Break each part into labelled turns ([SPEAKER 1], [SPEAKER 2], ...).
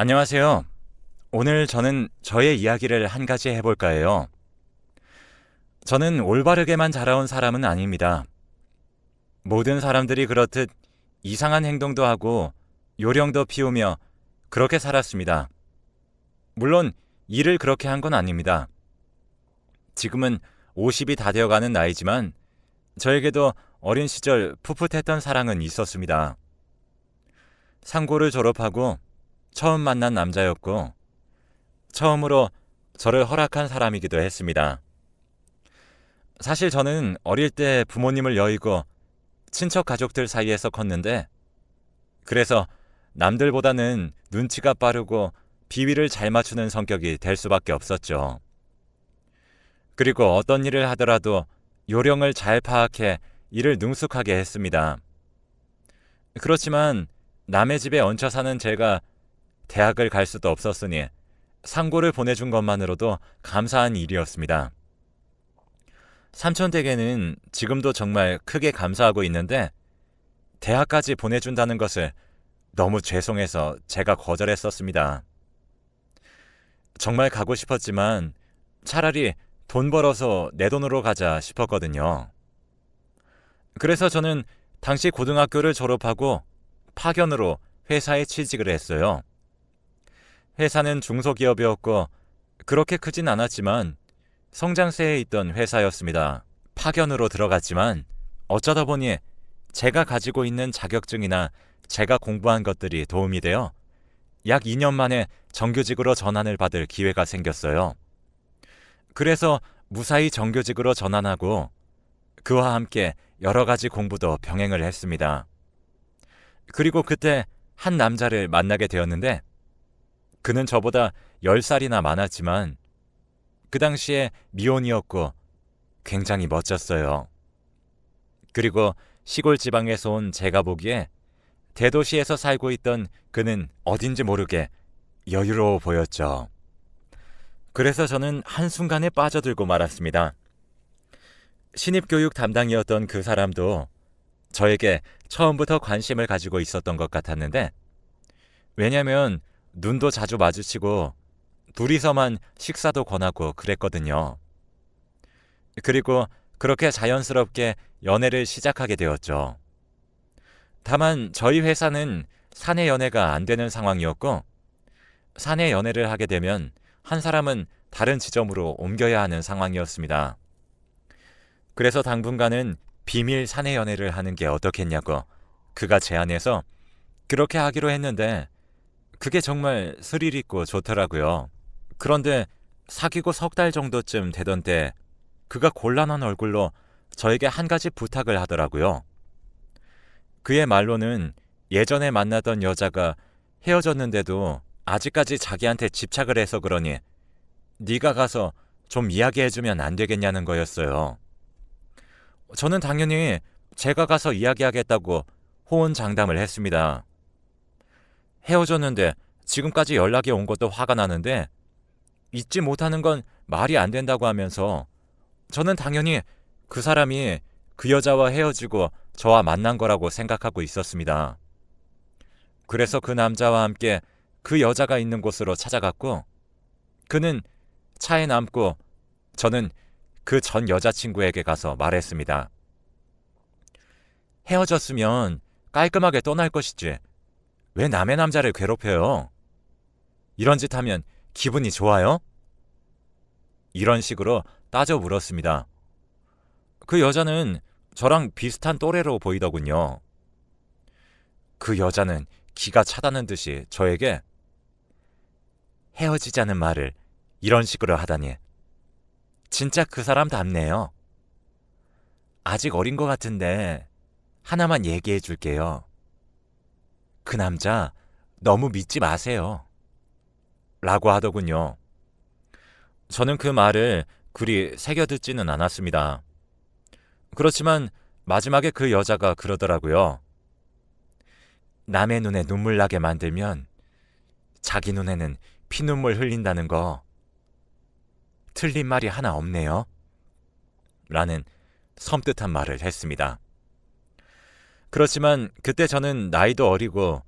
[SPEAKER 1] 안녕하세요. 오늘 저는 저의 이야기를 한 가지 해볼까 해요. 저는 올바르게만 자라온 사람은 아닙니다. 모든 사람들이 그렇듯 이상한 행동도 하고 요령도 피우며 그렇게 살았습니다. 물론 일을 그렇게 한 건 아닙니다. 지금은 50이 다 되어가는 나이지만 저에게도 어린 시절 풋풋했던 사랑은 있었습니다. 상고를 졸업하고 처음 만난 남자였고 처음으로 저를 허락한 사람이기도 했습니다. 사실 저는 어릴 때 부모님을 여의고 친척 가족들 사이에서 컸는데 그래서 남들보다는 눈치가 빠르고 비위를 잘 맞추는 성격이 될 수밖에 없었죠. 그리고 어떤 일을 하더라도 요령을 잘 파악해 일을 능숙하게 했습니다. 그렇지만 남의 집에 얹혀 사는 제가 대학을 갈 수도 없었으니 상고를 보내준 것만으로도 감사한 일이었습니다. 삼촌 댁에는 지금도 정말 크게 감사하고 있는데 대학까지 보내준다는 것을 너무 죄송해서 제가 거절했었습니다. 정말 가고 싶었지만 차라리 돈 벌어서 내 돈으로 가자 싶었거든요. 그래서 저는 당시 고등학교를 졸업하고 파견으로 회사에 취직을 했어요. 회사는 중소기업이었고 그렇게 크진 않았지만 성장세에 있던 회사였습니다. 파견으로 들어갔지만 어쩌다 보니 제가 가지고 있는 자격증이나 제가 공부한 것들이 도움이 되어 약 2년 만에 정규직으로 전환을 받을 기회가 생겼어요. 그래서 무사히 정규직으로 전환하고 그와 함께 여러 가지 공부도 병행을 했습니다. 그리고 그때 한 남자를 만나게 되었는데 그는 저보다 10살이나 많았지만 그 당시에 미혼이었고 굉장히 멋졌어요. 그리고 시골 지방에서 온 제가 보기에 대도시에서 살고 있던 그는 어딘지 모르게 여유로워 보였죠. 그래서 저는 한순간에 빠져들고 말았습니다. 신입교육 담당이었던 그 사람도 저에게 처음부터 관심을 가지고 있었던 것 같았는데 왜냐면 눈도 자주 마주치고 둘이서만 식사도 권하고 그랬거든요. 그리고 그렇게 자연스럽게 연애를 시작하게 되었죠. 다만 저희 회사는 사내 연애가 안 되는 상황이었고 사내 연애를 하게 되면 한 사람은 다른 지점으로 옮겨야 하는 상황이었습니다. 그래서 당분간은 비밀 사내 연애를 하는 게 어떻겠냐고 그가 제안해서 그렇게 하기로 했는데 그게 정말 스릴 있고 좋더라고요. 그런데 사귀고 석 달 정도쯤 되던 때 그가 곤란한 얼굴로 저에게 한 가지 부탁을 하더라고요. 그의 말로는 예전에 만나던 여자가 헤어졌는데도 아직까지 자기한테 집착을 해서 그러니 네가 가서 좀 이야기해주면 안 되겠냐는 거였어요. 저는 당연히 제가 가서 이야기하겠다고 호언장담을 했습니다. 헤어졌는데 지금까지 연락이 온 것도 화가 나는데 잊지 못하는 건 말이 안 된다고 하면서 저는 당연히 그 사람이 그 여자와 헤어지고 저와 만난 거라고 생각하고 있었습니다. 그래서 그 남자와 함께 그 여자가 있는 곳으로 찾아갔고 그는 차에 남고 저는 그 전 여자친구에게 가서 말했습니다. 헤어졌으면 깔끔하게 떠날 것이지 왜 남의 남자를 괴롭혀요? 이런 짓 하면 기분이 좋아요? 이런 식으로 따져 물었습니다. 그 여자는 저랑 비슷한 또래로 보이더군요. 그 여자는 기가 차다는 듯이 저에게 헤어지자는 말을 이런 식으로 하다니 진짜 그 사람답네요. 아직 어린 것 같은데 하나만 얘기해 줄게요. 그 남자 너무 믿지 마세요. 라고 하더군요. 저는 그 말을 그리 새겨듣지는 않았습니다. 그렇지만 마지막에 그 여자가 그러더라고요. 남의 눈에 눈물 나게 만들면 자기 눈에는 피눈물 흘린다는 거 틀린 말이 하나 없네요. 라는 섬뜩한 말을 했습니다. 그렇지만 그때 저는 나이도 어리고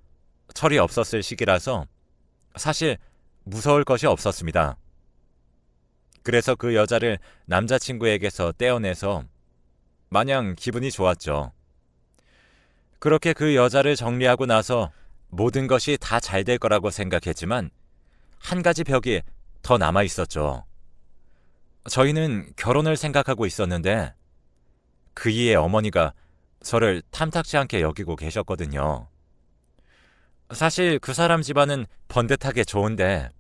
[SPEAKER 1] 철이 없었을 시기라서 사실 무서울 것이 없었습니다. 그래서 그 여자를 남자친구에게서 떼어내서 마냥 기분이 좋았죠. 그렇게 그 여자를 정리하고 나서 모든 것이 다 잘 될 거라고 생각했지만 한 가지 벽이 더 남아 있었죠. 저희는 결혼을 생각하고 있었는데 그이의 어머니가 저를 탐탁지 않게 여기고 계셨거든요. 사실 그 사람 집안은 번듯하게 좋은데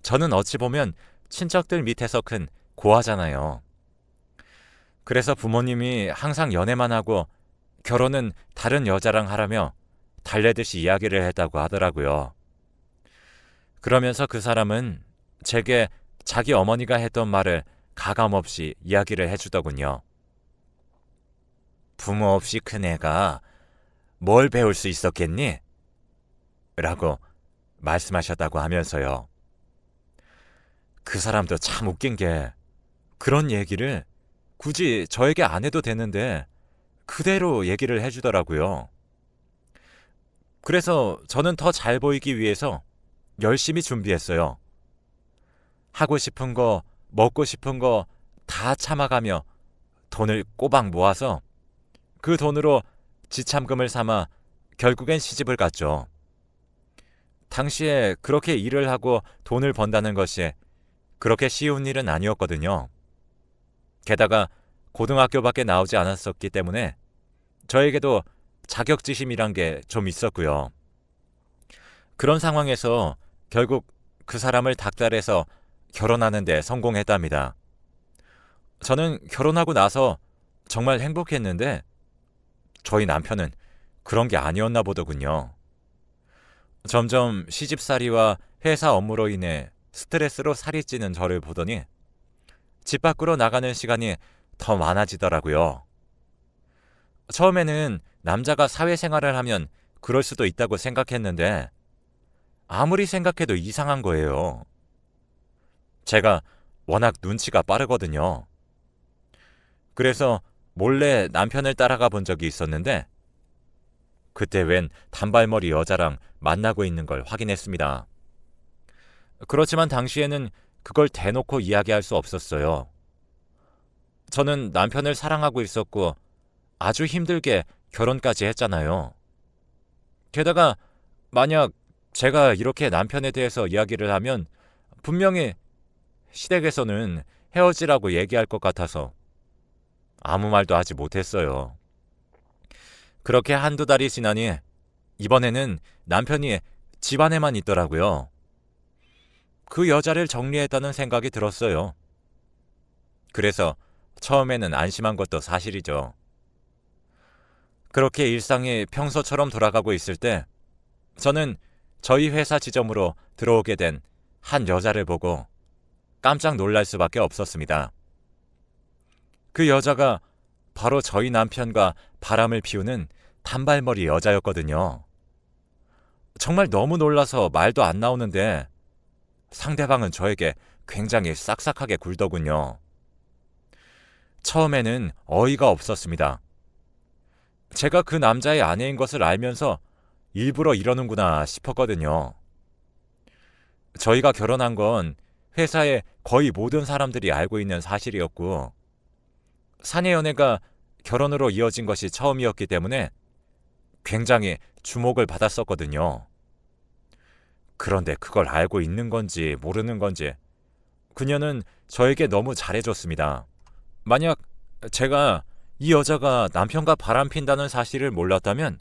[SPEAKER 1] 저는 어찌 보면 친척들 밑에서 큰 고아잖아요. 그래서 부모님이 항상 연애만 하고 결혼은 다른 여자랑 하라며 달래듯이 이야기를 했다고 하더라고요. 그러면서 그 사람은 제게 자기 어머니가 했던 말을 가감없이 이야기를 해주더군요. 부모 없이 큰 애가 뭘 배울 수 있었겠니? 라고 말씀하셨다고 하면서요. 그 사람도 참 웃긴 게 그런 얘기를 굳이 저에게 안 해도 되는데 그대로 얘기를 해주더라고요. 그래서 저는 더 잘 보이기 위해서 열심히 준비했어요. 하고 싶은 거, 먹고 싶은 거 다 참아가며 돈을 꼬박 모아서 그 돈으로 지참금을 삼아 결국엔 시집을 갔죠. 당시에 그렇게 일을 하고 돈을 번다는 것이 그렇게 쉬운 일은 아니었거든요. 게다가 고등학교밖에 나오지 않았었기 때문에 저에게도 자격지심이란 게 좀 있었고요. 그런 상황에서 결국 그 사람을 닥달해서 결혼하는 데 성공했답니다. 저는 결혼하고 나서 정말 행복했는데 저희 남편은 그런 게 아니었나 보더군요. 점점 시집살이와 회사 업무로 인해 스트레스로 살이 찌는 저를 보더니 집 밖으로 나가는 시간이 더 많아지더라고요. 처음에는 남자가 사회생활을 하면 그럴 수도 있다고 생각했는데 아무리 생각해도 이상한 거예요. 제가 워낙 눈치가 빠르거든요. 그래서 몰래 남편을 따라가 본 적이 있었는데 그때 웬 단발머리 여자랑 만나고 있는 걸 확인했습니다. 그렇지만 당시에는 그걸 대놓고 이야기할 수 없었어요. 저는 남편을 사랑하고 있었고 아주 힘들게 결혼까지 했잖아요. 게다가 만약 제가 이렇게 남편에 대해서 이야기를 하면 분명히 시댁에서는 헤어지라고 얘기할 것 같아서 아무 말도 하지 못했어요. 그렇게 한두 달이 지나니 이번에는 남편이 집안에만 있더라고요. 그 여자를 정리했다는 생각이 들었어요. 그래서 처음에는 안심한 것도 사실이죠. 그렇게 일상이 평소처럼 돌아가고 있을 때 저는 저희 회사 지점으로 들어오게 된 한 여자를 보고 깜짝 놀랄 수밖에 없었습니다. 그 여자가 바로 저희 남편과 바람을 피우는 단발머리 여자였거든요. 정말 너무 놀라서 말도 안 나오는데 상대방은 저에게 굉장히 싹싹하게 굴더군요. 처음에는 어이가 없었습니다. 제가 그 남자의 아내인 것을 알면서 일부러 이러는구나 싶었거든요. 저희가 결혼한 건 회사의 거의 모든 사람들이 알고 있는 사실이었고 사내 연애가 결혼으로 이어진 것이 처음이었기 때문에 굉장히 주목을 받았었거든요. 그런데 그걸 알고 있는 건지 모르는 건지 그녀는 저에게 너무 잘해줬습니다. 만약 제가 이 여자가 남편과 바람핀다는 사실을 몰랐다면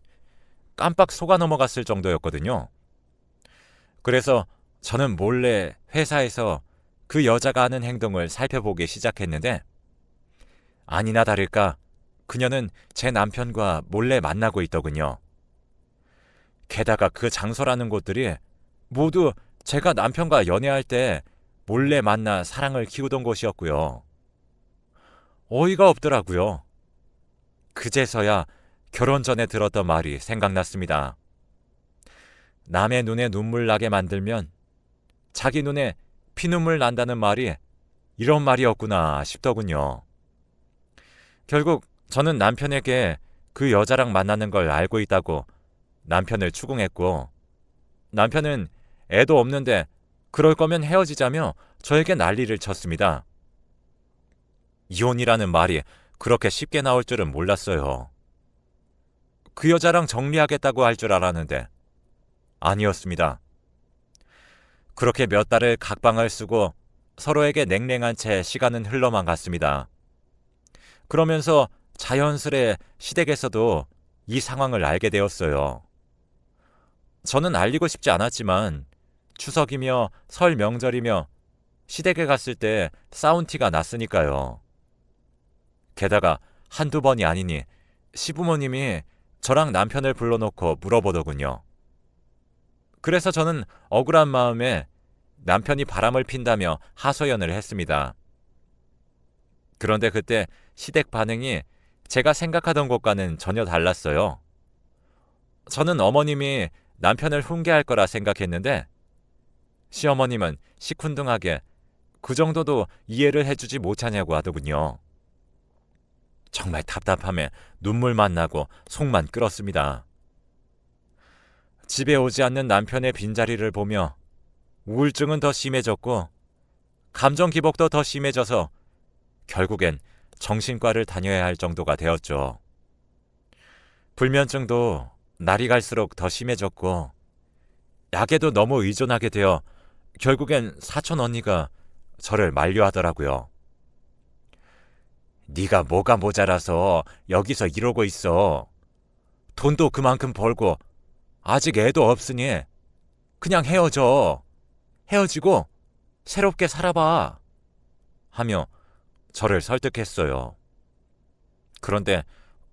[SPEAKER 1] 깜빡 속아 넘어갔을 정도였거든요. 그래서 저는 몰래 회사에서 그 여자가 하는 행동을 살펴보기 시작했는데 아니나 다를까 그녀는 제 남편과 몰래 만나고 있더군요. 게다가 그 장소라는 곳들이 모두 제가 남편과 연애할 때 몰래 만나 사랑을 키우던 곳이었고요. 어이가 없더라고요. 그제서야 결혼 전에 들었던 말이 생각났습니다. 남의 눈에 눈물 나게 만들면 자기 눈에 피눈물 난다는 말이 이런 말이었구나 싶더군요. 결국 저는 남편에게 그 여자랑 만나는 걸 알고 있다고 남편을 추궁했고 남편은 애도 없는데 그럴 거면 헤어지자며 저에게 난리를 쳤습니다. 이혼이라는 말이 그렇게 쉽게 나올 줄은 몰랐어요. 그 여자랑 정리하겠다고 할 줄 알았는데 아니었습니다. 그렇게 몇 달을 각방을 쓰고 서로에게 냉랭한 채 시간은 흘러만 갔습니다. 그러면서 자연스레 시댁에서도 이 상황을 알게 되었어요. 저는 알리고 싶지 않았지만 추석이며 설 명절이며 시댁에 갔을 때 싸운 티가 났으니까요. 게다가 한두 번이 아니니 시부모님이 저랑 남편을 불러놓고 물어보더군요. 그래서 저는 억울한 마음에 남편이 바람을 핀다며 하소연을 했습니다. 그런데 그때 시댁 반응이 제가 생각하던 것과는 전혀 달랐어요. 저는 어머님이 남편을 훈계할 거라 생각했는데 시어머님은 시큰둥하게 그 정도도 이해를 해주지 못하냐고 하더군요. 정말 답답함에 눈물만 나고 속만 끓었습니다. 집에 오지 않는 남편의 빈자리를 보며 우울증은 더 심해졌고 감정 기복도 더 심해져서 결국엔 정신과를 다녀야 할 정도가 되었죠. 불면증도 날이 갈수록 더 심해졌고 약에도 너무 의존하게 되어 결국엔 사촌 언니가 저를 만류하더라고요. 네가 뭐가 모자라서 여기서 이러고 있어. 돈도 그만큼 벌고 아직 애도 없으니 그냥 헤어져. 헤어지고 새롭게 살아봐. 하며 저를 설득했어요. 그런데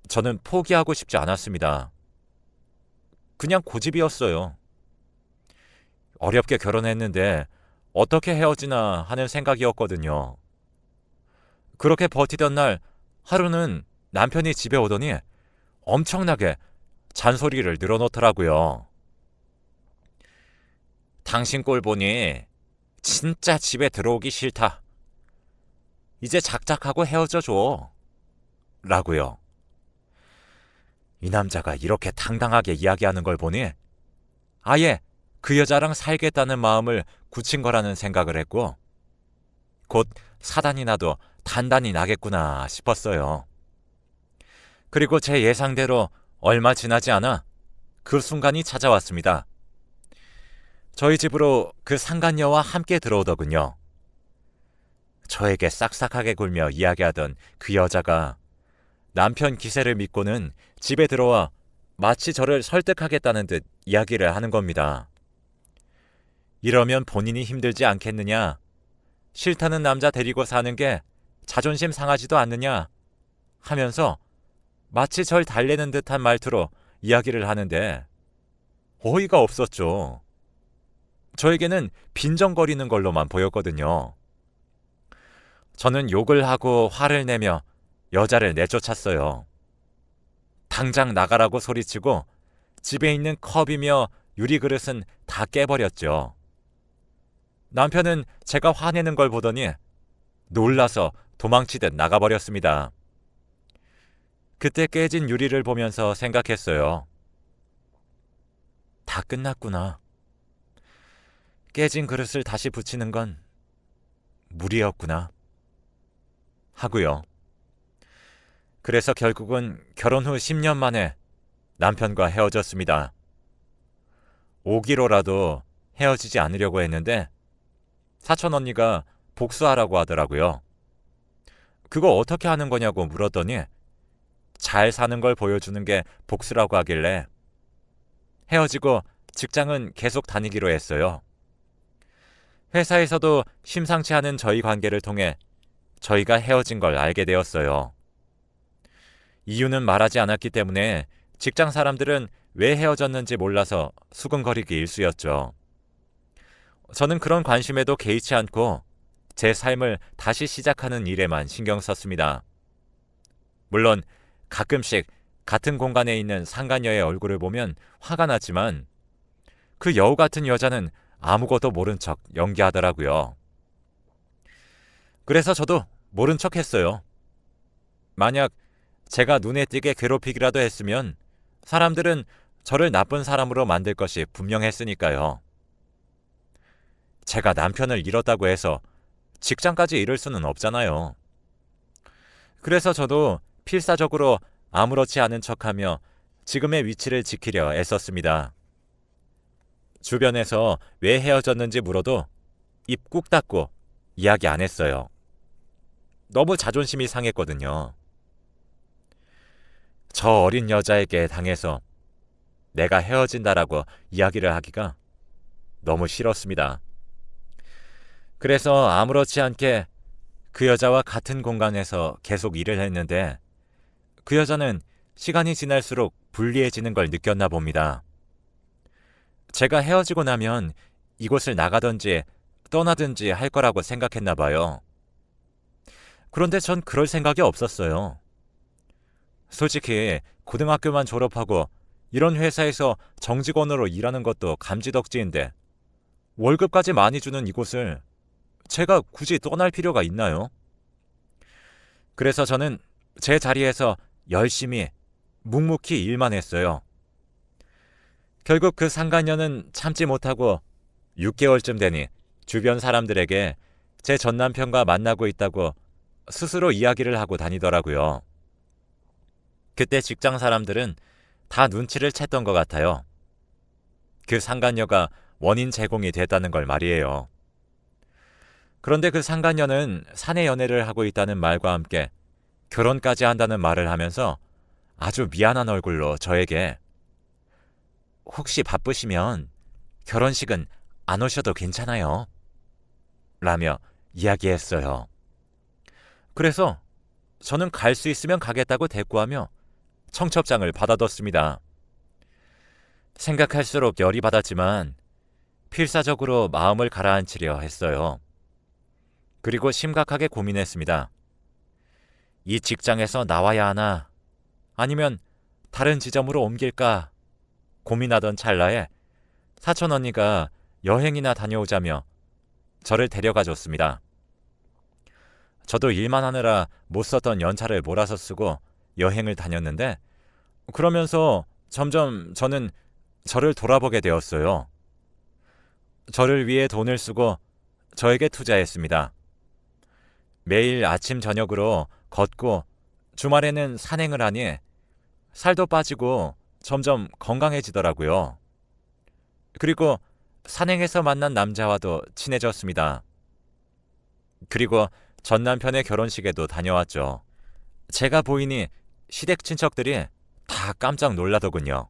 [SPEAKER 1] 저는 포기하고 싶지 않았습니다. 그냥 고집이었어요. 어렵게 결혼했는데 어떻게 헤어지나 하는 생각이었거든요. 그렇게 버티던 날 하루는 남편이 집에 오더니 엄청나게 잔소리를 늘어놓더라고요. 당신 꼴 보니 진짜 집에 들어오기 싫다. 이제 작작하고 헤어져 줘. 라고요. 이 남자가 이렇게 당당하게 이야기하는 걸 보니 아예 그 여자랑 살겠다는 마음을 굳힌 거라는 생각을 했고 곧 사단이 나도 단단히 나겠구나 싶었어요. 그리고 제 예상대로 얼마 지나지 않아 그 순간이 찾아왔습니다. 저희 집으로 그 상간녀와 함께 들어오더군요. 저에게 싹싹하게 굴며 이야기하던 그 여자가 남편 기세를 믿고는 집에 들어와 마치 저를 설득하겠다는 듯 이야기를 하는 겁니다. 이러면 본인이 힘들지 않겠느냐? 싫다는 남자 데리고 사는 게 자존심 상하지도 않느냐? 하면서 마치 절 달래는 듯한 말투로 이야기를 하는데 어이가 없었죠. 저에게는 빈정거리는 걸로만 보였거든요. 저는 욕을 하고 화를 내며 여자를 내쫓았어요. 당장 나가라고 소리치고 집에 있는 컵이며 유리그릇은 다 깨버렸죠. 남편은 제가 화내는 걸 보더니 놀라서 도망치듯 나가버렸습니다. 그때 깨진 유리를 보면서 생각했어요. 다 끝났구나. 깨진 그릇을 다시 붙이는 건 무리였구나. 하고요. 그래서 결국은 결혼 후 10년 만에 남편과 헤어졌습니다. 5기로라도 헤어지지 않으려고 했는데 사촌 언니가 복수하라고 하더라고요. 그거 어떻게 하는 거냐고 물었더니 잘 사는 걸 보여주는 게 복수라고 하길래 헤어지고 직장은 계속 다니기로 했어요. 회사에서도 심상치 않은 저희 관계를 통해 저희가 헤어진 걸 알게 되었어요. 이유는 말하지 않았기 때문에 직장 사람들은 왜 헤어졌는지 몰라서 수근거리기 일쑤였죠. 저는 그런 관심에도 개의치 않고 제 삶을 다시 시작하는 일에만 신경 썼습니다. 물론 가끔씩 같은 공간에 있는 상간녀의 얼굴을 보면 화가 났지만 그 여우 같은 여자는 아무것도 모른 척 연기하더라고요. 그래서 저도 모른 척 했어요. 만약 제가 눈에 띄게 괴롭히기라도 했으면 사람들은 저를 나쁜 사람으로 만들 것이 분명했으니까요. 제가 남편을 잃었다고 해서 직장까지 잃을 수는 없잖아요. 그래서 저도 필사적으로 아무렇지 않은 척하며 지금의 위치를 지키려 애썼습니다. 주변에서 왜 헤어졌는지 물어도 입 꾹 닫고 이야기 안 했어요. 너무 자존심이 상했거든요. 저 어린 여자에게 당해서 내가 헤어진다라고 이야기를 하기가 너무 싫었습니다. 그래서 아무렇지 않게 그 여자와 같은 공간에서 계속 일을 했는데 그 여자는 시간이 지날수록 불리해지는 걸 느꼈나 봅니다. 제가 헤어지고 나면 이곳을 나가든지 떠나든지 할 거라고 생각했나 봐요. 그런데 전 그럴 생각이 없었어요. 솔직히 고등학교만 졸업하고 이런 회사에서 정직원으로 일하는 것도 감지덕지인데 월급까지 많이 주는 이곳을 제가 굳이 떠날 필요가 있나요? 그래서 저는 제 자리에서 열심히 묵묵히 일만 했어요. 결국 그 상간녀는 참지 못하고 6개월쯤 되니 주변 사람들에게 제 전남편과 만나고 있다고 스스로 이야기를 하고 다니더라고요. 그때 직장 사람들은 다 눈치를 챘던 것 같아요. 그 상간녀가 원인 제공이 됐다는 걸 말이에요. 그런데 그 상간녀는 사내 연애를 하고 있다는 말과 함께 결혼까지 한다는 말을 하면서 아주 미안한 얼굴로 저에게 혹시 바쁘시면 결혼식은 안 오셔도 괜찮아요. 라며 이야기했어요. 그래서 저는 갈 수 있으면 가겠다고 대꾸하며 청첩장을 받아뒀습니다. 생각할수록 열이 받았지만 필사적으로 마음을 가라앉히려 했어요. 그리고 심각하게 고민했습니다. 이 직장에서 나와야 하나 아니면 다른 지점으로 옮길까 고민하던 찰나에 사촌 언니가 여행이나 다녀오자며 저를 데려가 줬습니다. 저도 일만 하느라 못 썼던 연차를 몰아서 쓰고 여행을 다녔는데 그러면서 점점 저는 저를 돌아보게 되었어요. 저를 위해 돈을 쓰고 저에게 투자했습니다. 매일 아침 저녁으로 걷고 주말에는 산행을 하니 살도 빠지고 점점 건강해지더라고요. 그리고 산행에서 만난 남자와도 친해졌습니다. 그리고 전 남편의 결혼식에도 다녀왔죠. 제가 보이니 시댁 친척들이 다 깜짝 놀라더군요.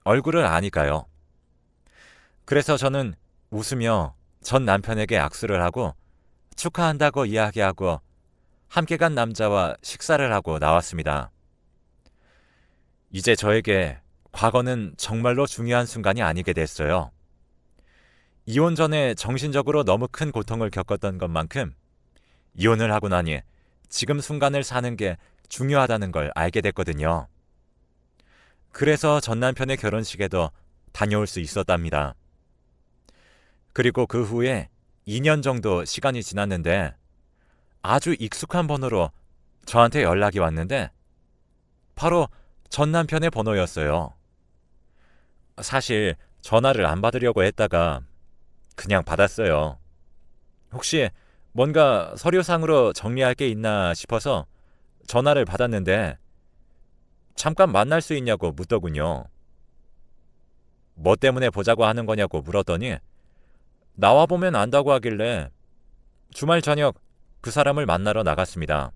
[SPEAKER 1] 얼굴을 아니까요. 그래서 저는 웃으며 전 남편에게 악수를 하고 축하한다고 이야기하고 함께 간 남자와 식사를 하고 나왔습니다. 이제 저에게 과거는 정말로 중요한 순간이 아니게 됐어요. 이혼 전에 정신적으로 너무 큰 고통을 겪었던 것만큼 이혼을 하고 나니 지금 순간을 사는 게 중요하다는 걸 알게 됐거든요. 그래서 전 남편의 결혼식에도 다녀올 수 있었답니다. 그리고 그 후에 2년 정도 시간이 지났는데 아주 익숙한 번호로 저한테 연락이 왔는데 바로 전 남편의 번호였어요. 사실 전화를 안 받으려고 했다가 그냥 받았어요. 혹시 뭔가 서류상으로 정리할 게 있나 싶어서 전화를 받았는데 잠깐 만날 수 있냐고 묻더군요. 뭐 때문에 보자고 하는 거냐고 물었더니 나와보면 안다고 하길래 주말 저녁 그 사람을 만나러 나갔습니다.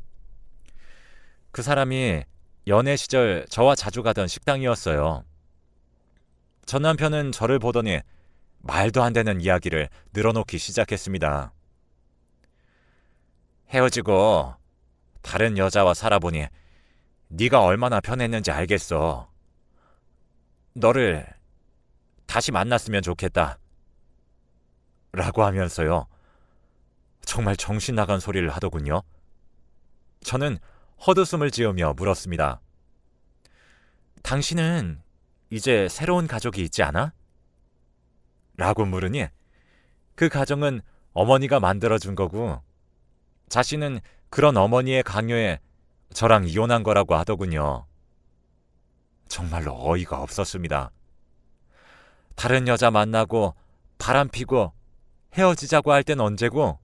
[SPEAKER 1] 그 사람이 연애 시절 저와 자주 가던 식당이었어요. 전 남편은 저를 보더니 말도 안 되는 이야기를 늘어놓기 시작했습니다. 헤어지고 다른 여자와 살아보니 네가 얼마나 변했는지 알겠어. 너를 다시 만났으면 좋겠다. 라고 하면서요. 정말 정신 나간 소리를 하더군요. 저는 헛웃음을 지으며 물었습니다. 당신은 이제 새로운 가족이 있지 않아? 라고 물으니 그 가정은 어머니가 만들어준 거고 자신은 그런 어머니의 강요에 저랑 이혼한 거라고 하더군요. 정말로 어이가 없었습니다. 다른 여자 만나고 바람 피고 헤어지자고 할 땐 언제고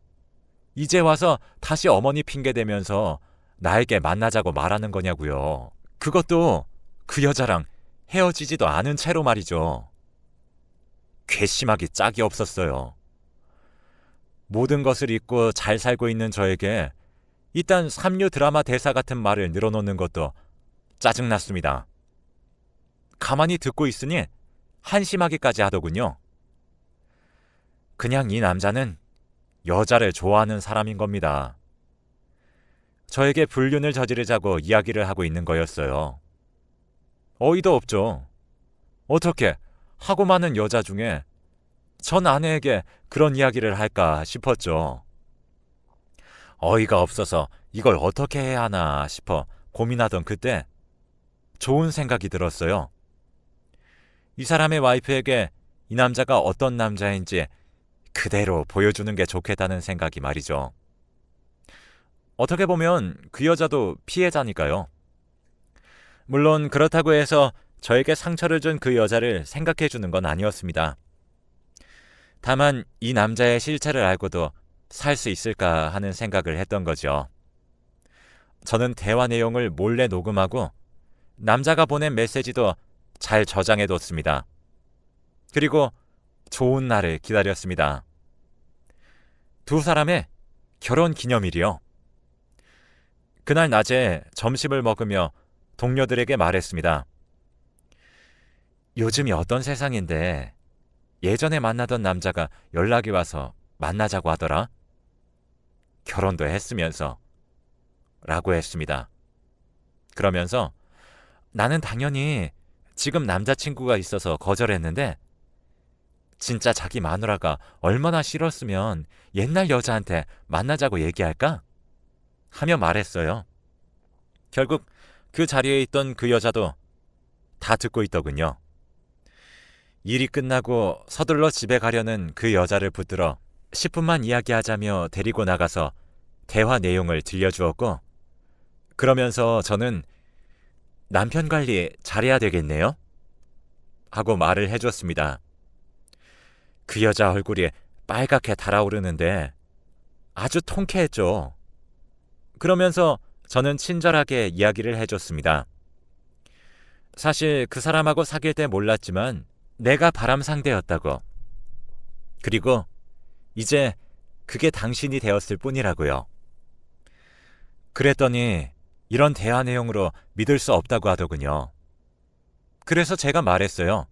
[SPEAKER 1] 이제 와서 다시 어머니 핑계 대면서 나에게 만나자고 말하는 거냐고요. 그것도 그 여자랑 헤어지지도 않은 채로 말이죠. 괘씸하기 짝이 없었어요. 모든 것을 잊고 잘 살고 있는 저에게 이딴 삼류 드라마 대사 같은 말을 늘어놓는 것도 짜증났습니다. 가만히 듣고 있으니 한심하기까지 하더군요. 그냥 이 남자는 여자를 좋아하는 사람인 겁니다. 저에게 불륜을 저지르자고 이야기를 하고 있는 거였어요. 어이도 없죠. 어떻게 하고 많은 여자 중에 전 아내에게 그런 이야기를 할까 싶었죠. 어이가 없어서 이걸 어떻게 해야 하나 싶어 고민하던 그때 좋은 생각이 들었어요. 이 사람의 와이프에게 이 남자가 어떤 남자인지 그대로 보여주는 게 좋겠다는 생각이 말이죠. 어떻게 보면 그 여자도 피해자니까요. 물론 그렇다고 해서 저에게 상처를 준 그 여자를 생각해 주는 건 아니었습니다. 다만 이 남자의 실체를 알고도 살 수 있을까 하는 생각을 했던 거죠. 저는 대화 내용을 몰래 녹음하고 남자가 보낸 메시지도 잘 저장해 뒀습니다. 그리고 좋은 날을 기다렸습니다. 두 사람의 결혼 기념일이요. 그날 낮에 점심을 먹으며 동료들에게 말했습니다. 요즘이 어떤 세상인데 예전에 만나던 남자가 연락이 와서 만나자고 하더라. 결혼도 했으면서 라고 했습니다. 그러면서 나는 당연히 지금 남자친구가 있어서 거절했는데 진짜 자기 마누라가 얼마나 싫었으면 옛날 여자한테 만나자고 얘기할까? 하며 말했어요. 결국 그 자리에 있던 그 여자도 다 듣고 있더군요. 일이 끝나고 서둘러 집에 가려는 그 여자를 붙들어 10분만 이야기하자며 데리고 나가서 대화 내용을 들려주었고 그러면서 저는 남편 관리 잘해야 되겠네요? 하고 말을 해줬습니다. 그 여자 얼굴이 빨갛게 달아오르는데 아주 통쾌했죠. 그러면서 저는 친절하게 이야기를 해줬습니다. 사실 그 사람하고 사귈 때 몰랐지만 내가 바람 상대였다고. 그리고 이제 그게 당신이 되었을 뿐이라고요. 그랬더니 이런 대화 내용으로 믿을 수 없다고 하더군요. 그래서 제가 말했어요.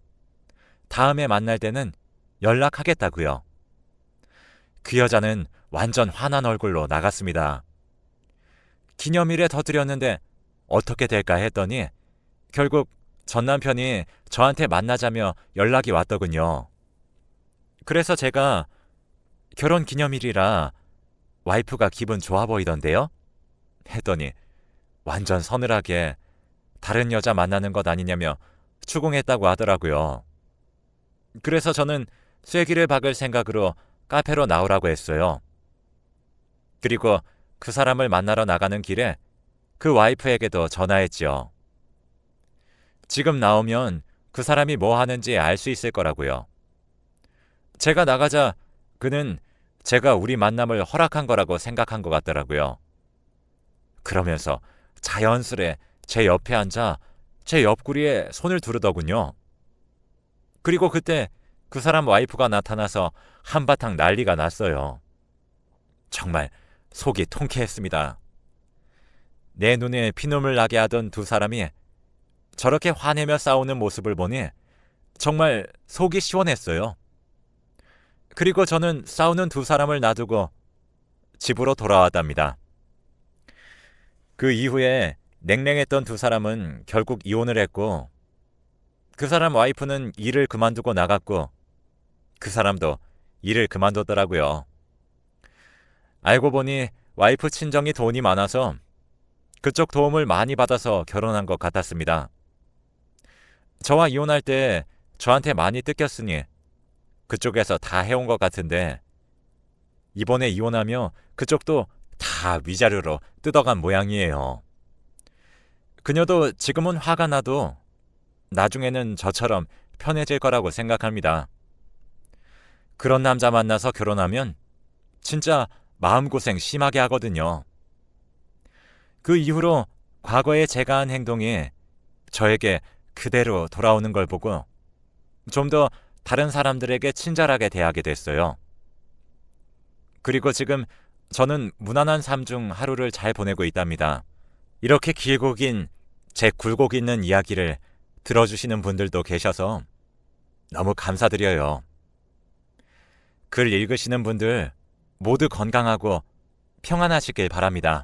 [SPEAKER 1] 다음에 만날 때는 연락하겠다고요. 그 여자는 완전 화난 얼굴로 나갔습니다. 기념일에 더 드렸는데 어떻게 될까 했더니 결국 전 남편이 저한테 만나자며 연락이 왔더군요. 그래서 제가 결혼 기념일이라 와이프가 기분 좋아 보이던데요? 했더니 완전 서늘하게 다른 여자 만나는 것 아니냐며 추궁했다고 하더라고요. 그래서 저는 쐐기를 박을 생각으로 카페로 나오라고 했어요. 그리고 그 사람을 만나러 나가는 길에 그 와이프에게도 전화했지요. 지금 나오면 그 사람이 뭐 하는지 알 수 있을 거라고요. 제가 나가자 그는 제가 우리 만남을 허락한 거라고 생각한 것 같더라고요. 그러면서 자연스레 제 옆에 앉아 제 옆구리에 손을 두르더군요. 그리고 그때 그 사람 와이프가 나타나서 한바탕 난리가 났어요. 정말 속이 통쾌했습니다. 내 눈에 피눈물 나게 하던 두 사람이 저렇게 화내며 싸우는 모습을 보니 정말 속이 시원했어요. 그리고 저는 싸우는 두 사람을 놔두고 집으로 돌아왔답니다. 그 이후에 냉랭했던 두 사람은 결국 이혼을 했고 그 사람 와이프는 일을 그만두고 나갔고 그 사람도 일을 그만뒀더라고요. 알고 보니 와이프 친정이 돈이 많아서 그쪽 도움을 많이 받아서 결혼한 것 같았습니다. 저와 이혼할 때 저한테 많이 뜯겼으니 그쪽에서 다 해온 것 같은데 이번에 이혼하며 그쪽도 다 위자료로 뜯어간 모양이에요. 그녀도 지금은 화가 나도 나중에는 저처럼 편해질 거라고 생각합니다. 그런 남자 만나서 결혼하면 진짜 마음고생 심하게 하거든요. 그 이후로 과거에 제가 한 행동이 저에게 그대로 돌아오는 걸 보고 좀 더 다른 사람들에게 친절하게 대하게 됐어요. 그리고 지금 저는 무난한 삶 중 하루를 잘 보내고 있답니다. 이렇게 길고 긴 제 굴곡 있는 이야기를 들어주시는 분들도 계셔서 너무 감사드려요. 글 읽으시는 분들 모두 건강하고 평안하시길 바랍니다.